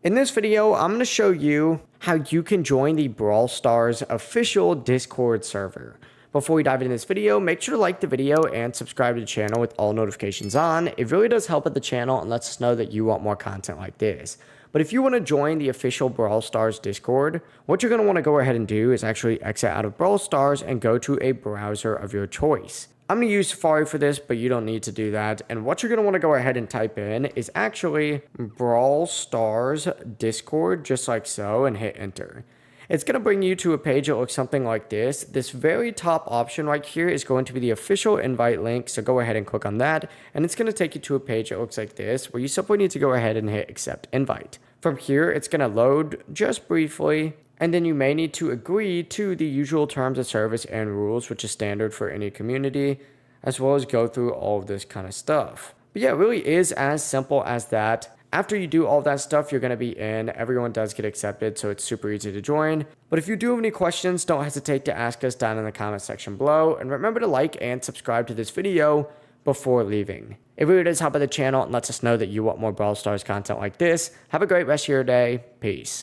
In this video, I'm going to show you how you can join the Brawl Stars official Discord server. Before we dive into this video, make sure to like the video and subscribe to the channel with all notifications on. It really does help at the channel and lets us know that you want more content like this. But if you want to join the official Brawl Stars Discord, what you're going to want to go ahead and do is actually exit out of Brawl Stars and go to a browser of your choice. I'm going to use Safari for this, but you don't need to do that. And what you're going to want to go ahead and type in is actually Brawl Stars Discord, just like so, and hit enter. It's going to bring you to a page that looks something like this. This very top option right here is going to be the official invite link, so go ahead and click on that, and it's going to take you to a page that looks like this, where you simply need to go ahead and hit accept invite. From here, it's going to load just briefly, and then you may need to agree to the usual terms of service and rules, which is standard for any community, as well as go through all of this kind of stuff. But yeah, it really is as simple as that. After you do all that stuff, you're going to be in. Everyone does get accepted, so it's super easy to join. But if you do have any questions, don't hesitate to ask us down in the comment section below. And remember to like and subscribe to this video before leaving. It really does help out the channel and lets us know that you want more Brawl Stars content like this. Have a great rest of your day. Peace.